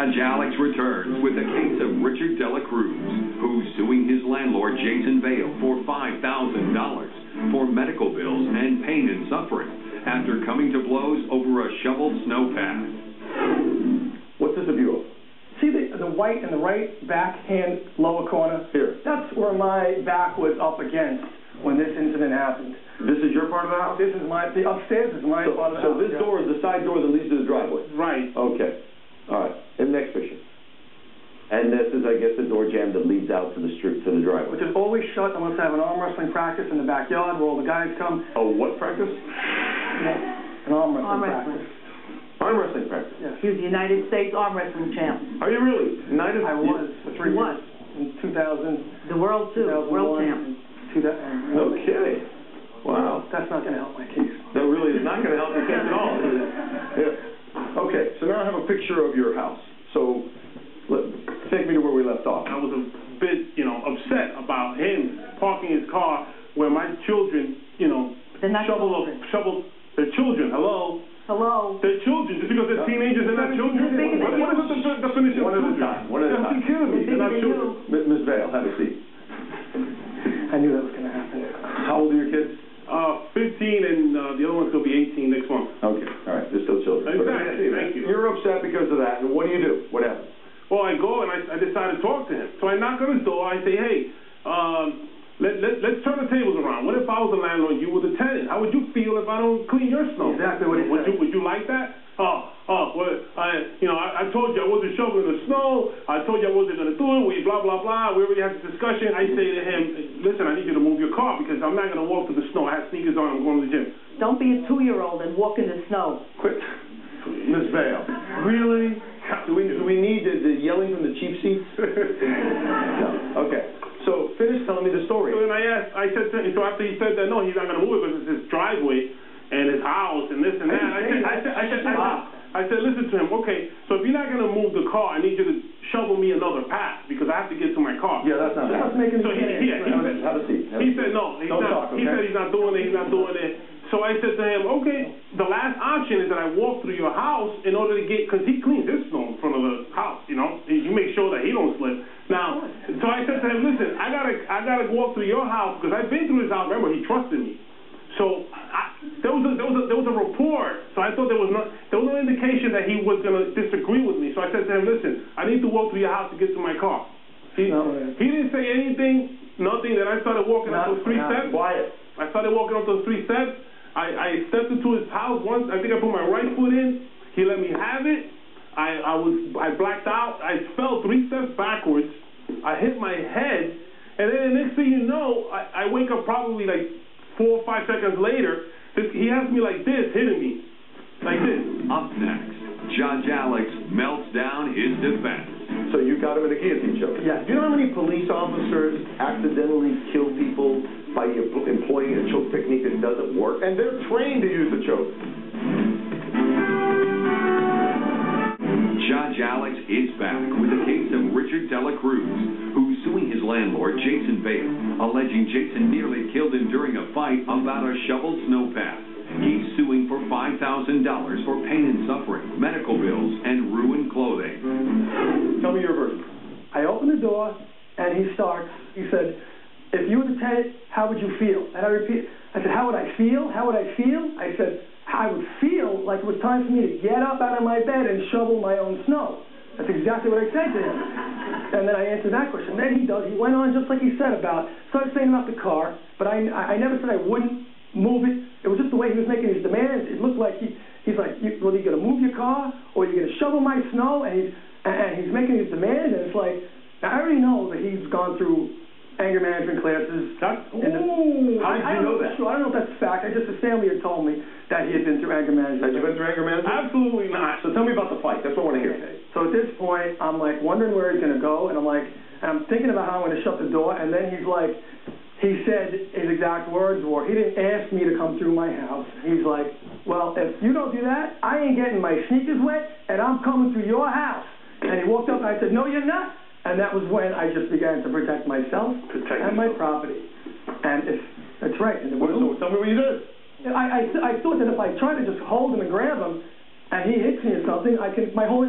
Judge Alex returns with the case of Richard Delacruz, who's suing his landlord, Jason Vale, for $5,000 for medical bills and pain and suffering after coming to blows over a shoveled snow path. What's this a view of? See the white in the right backhand lower corner? Here. That's where my back was up against when this incident happened. This is your part of the house? This is the upstairs is my part of the house. So this door is the side door that leads to the driveway? Right. Okay. All right. And next picture. And this is, I guess, the door jamb that leads out to the street, to the driveway. Which is always shut unless I have an arm wrestling practice in the backyard where all the guys come. Oh, what practice? Yeah. An arm wrestling practice. Arm wrestling practice? Yes. He was the United States arm wrestling champ. Are you really? I was for 3 years. In 2000. The world, too. World champ. No kidding. Wow. That's not going to help my case. That really is not going to help your case at all. Yeah. Okay, so now I have a picture of your house. So take me to where we left off. I was a bit, upset about him parking his car where my children, shovel their children. Hello? Hello? They're children. Just because they're teenagers, they're not children. What is the definition of children? One at a time. You're kidding me. They're not children. Ms. Vale, have a seat. I knew that was going to happen. How old are your kids? 15, and the other one's going to be 18 next month. Okay, all right. They're still children. Exactly. Thank you. You're upset because of that, and what do? What happens? Well, I go and I decide to talk to him. So I knock on his door. I say, hey, let's turn the tables around. What if I was a landlord and you were the tenant? How would you feel if I don't clean your snow? Exactly what he said. Would you like that? Well, I told you I wasn't shoveling the snow. I told you I wasn't going to do it. Blah, blah, blah. We already had this discussion. I say to him, listen, I need you to move your car because I'm not going to walk through the snow. I have sneakers on. I'm going to the gym. Don't be a 2-year-old and walk in the snow. Quit. Ms. Vale, really? Do we need the yelling from the cheap seats? No. Okay. So finish telling me the story. So then I said to him, so after he said that, no, he's not going to move it because it's his driveway and his house and this and that. I said, listen to him. Okay, so if you're not going to move the car, I need you to shovel me another path because I have to get to my car. Yeah, that's not making so have a seat. He said no. He said he's not doing it. He's not doing it. So I said to him, okay, the last option is that I walk through your house in order to get, because he cleans his snow in front of the house, you make sure that he don't slip. Now, so I said to him, listen, I gotta walk through your house because I've been through his house. Remember, he trusted me. So there was a rapport. So I thought there was no indication that he was gonna disagree with me. So I said to him, listen, I need to walk through your house to get to my car. He didn't say anything, nothing. Then I started walking up those 3 steps. Quiet. I started walking up those 3 steps. I stepped into his house once. I think I put my right foot in. He let me have it. I blacked out. I fell 3 steps backwards. I hit my head, and then the next thing you know, I wake up probably like 4 or 5 seconds later. He has me like this, hitting me, like this. Up next, Judge Alex melts down his defense. So you got him in a guillotine choke? Yeah. Do you know how many police officers accidentally kill people by employing a choke technique that doesn't work? And they're trained to use the choke. Judge Alex is back with the case of Richard Delacruz, who's suing his landlord, Jason Vale, alleging Jason nearly killed him during a fight about a shoveled snow path. He's suing for $5,000 for pain and suffering, medical bills, and ruined clothing. Tell me your version. I opened the door, and he said, if you were the tenant, how would you feel? And I said, how would I feel? How would I feel? I said, I would feel like it was time for me to get up out of my bed and shovel my own snow. That's exactly what I said to him. And then I answered that question. Then he went on just like he said started saying about the car, but I never said I wouldn't move it. It was just the way he was making his demands. It looked like he's like, well, you're going to move your car or you're going to shovel my snow, and he's making his demands, and it's like, I already know that he's gone through anger management classes. How did you know that? Sure, I don't know if that's a fact. His family had told me that he had been through anger management. Had you been through anger management? Absolutely not. So tell me about the fight. That's what I want to hear. Okay. So at this point, I'm like wondering where he's going to go, and I'm thinking about how I'm going to shut the door, and then he's like, he said his exact words were, he didn't ask me to come through my house. He's like, well, if you don't do that, I ain't getting my sneakers wet, and I'm coming through your house. And he walked up, and I said, no, you're not. And that was when I just began to protect myself and my property. And that's right. And so tell me what you did. I thought that if I tried to just hold him and grab him, and he hits me or something, my whole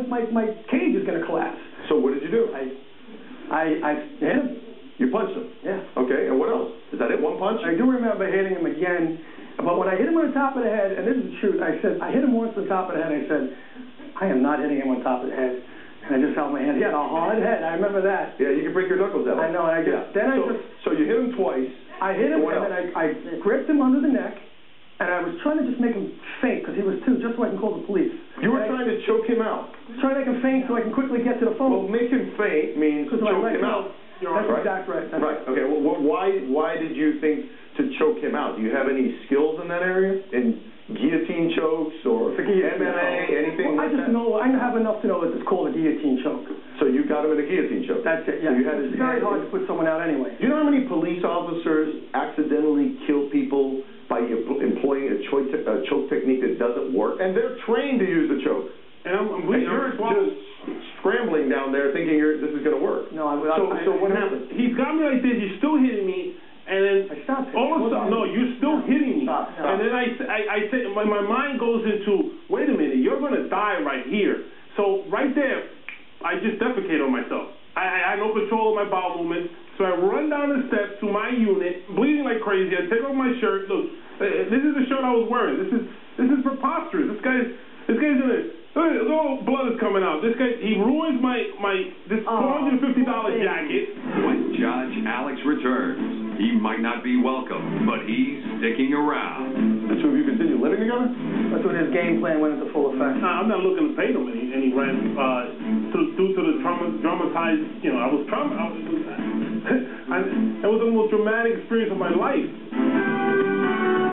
cage is going to collapse. So what did you do? I hit him. You punched him? Yeah. Okay, and what else? Is that it, one punch? I do remember hitting him again, but when I hit him on the top of the head, and this is the truth, I hit him once on the top of the head, and I said, I am not hitting him on top of the head. And I just held my hand. He had a hard head. I remember that. Yeah, you can break your knuckles out. I know. So you hit him twice. I hit him, and then I gripped him under the neck, and I was trying to just make him faint, because he was too, just so I can call the police. You were trying to choke him out? Trying to make him faint so I can quickly get to the phone. Well, make him faint means choke him out. That's exactly right. Right. Okay. Well, why did you think to choke him out? Do you have any skills in that area? In guillotine chokes or MMA, anything like that? I have enough to know that it's called a guillotine choke. So you got him in a guillotine choke? That's it, yeah. So you had it's very hard to put someone out anyway. Do you know how many police officers accidentally kill people by employing a choke technique that doesn't work? And they're trained to use the choke. And you're just scrambling down there thinking this is going to work. No, so what happened? He's got me like this. He's still hitting me. And then all of a sudden, no, you're still hitting me. Stop. And then I say, my mind goes into, wait a minute, you're going to die right here. So right there, I just defecate on myself. I had no control of my bowel movements. So I run down the steps to my unit, bleeding like crazy. I take off my shirt. Look, this is the shirt I was wearing. This is preposterous. This guy's gonna. All blood is coming out. This guy, he ruins this $450 jacket. When Judge Alex returns, he might not be welcome, but he's sticking around. The two of you continue living together? That's when his game plan went into full effect. I'm not looking to pay them any rent due to the traumatized. I was traumatized. It was the most dramatic experience of my life.